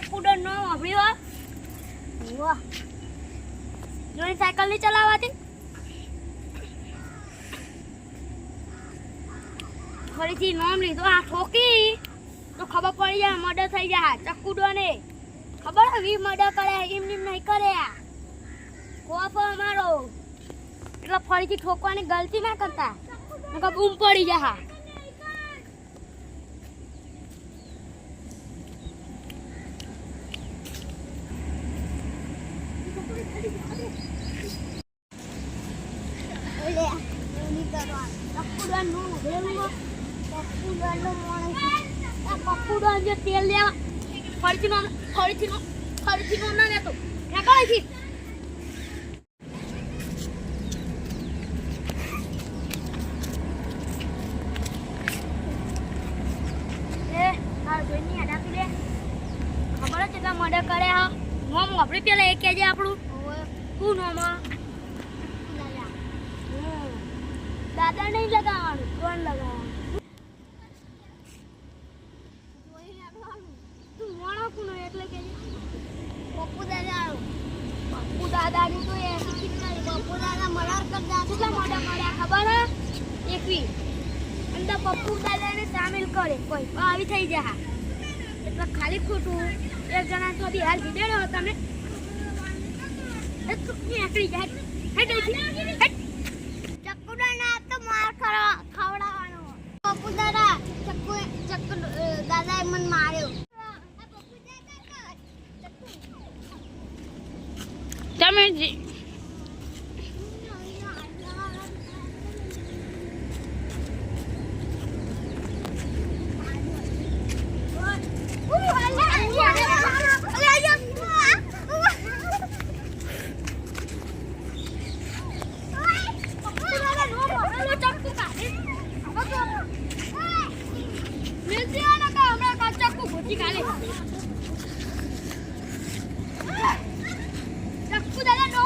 ચક્કુડો નો વાપર્યો વાહ જોઈ સાયકલ ની ચલાવવાથી ફરીથી નામ લીધો આ ઠોકી તો ખબર પડી જાય મર્ડર થઈ જાય ચક્કુડો ને ખબર વી મર્ડર કરે એમ નહીં કરે કોપ અમારો એટલે ફરીથી ઠોકવાની ગલતી ના કરતા નકર બૂમ પડી જાય તેલ લેવા ફરીથી નો ના લેતો ફેંકાય ખબર છે કે મર્ડર કરે હા નોમ આપણે પેલા એ કહેજે આપણું શું નોમ દાદા નહીં લગાવવાનું કોણ લગાવવાનું તું મોણો કોનો એટલે કે પપ્પુ દાદાનું તો એ પપ્પુ દાદા મર્ડર કરતા કેટલા મર્ડર કર્યા ખબર હે 21 અંદર પપ્પુ દાદાને સામેલ કરે કોઈ આવી થઈ જા એટલે ખાલી ખોટું એક જણા તો બી હાલ દીધેલો તમે એક નીકળી જાય ચક્કુડા ના તો માર ખવડાવવાનો પપ્પુ દાદા ચક્કુ દાદાએ મને માર્યો તમે ચક્કુ દાદા નો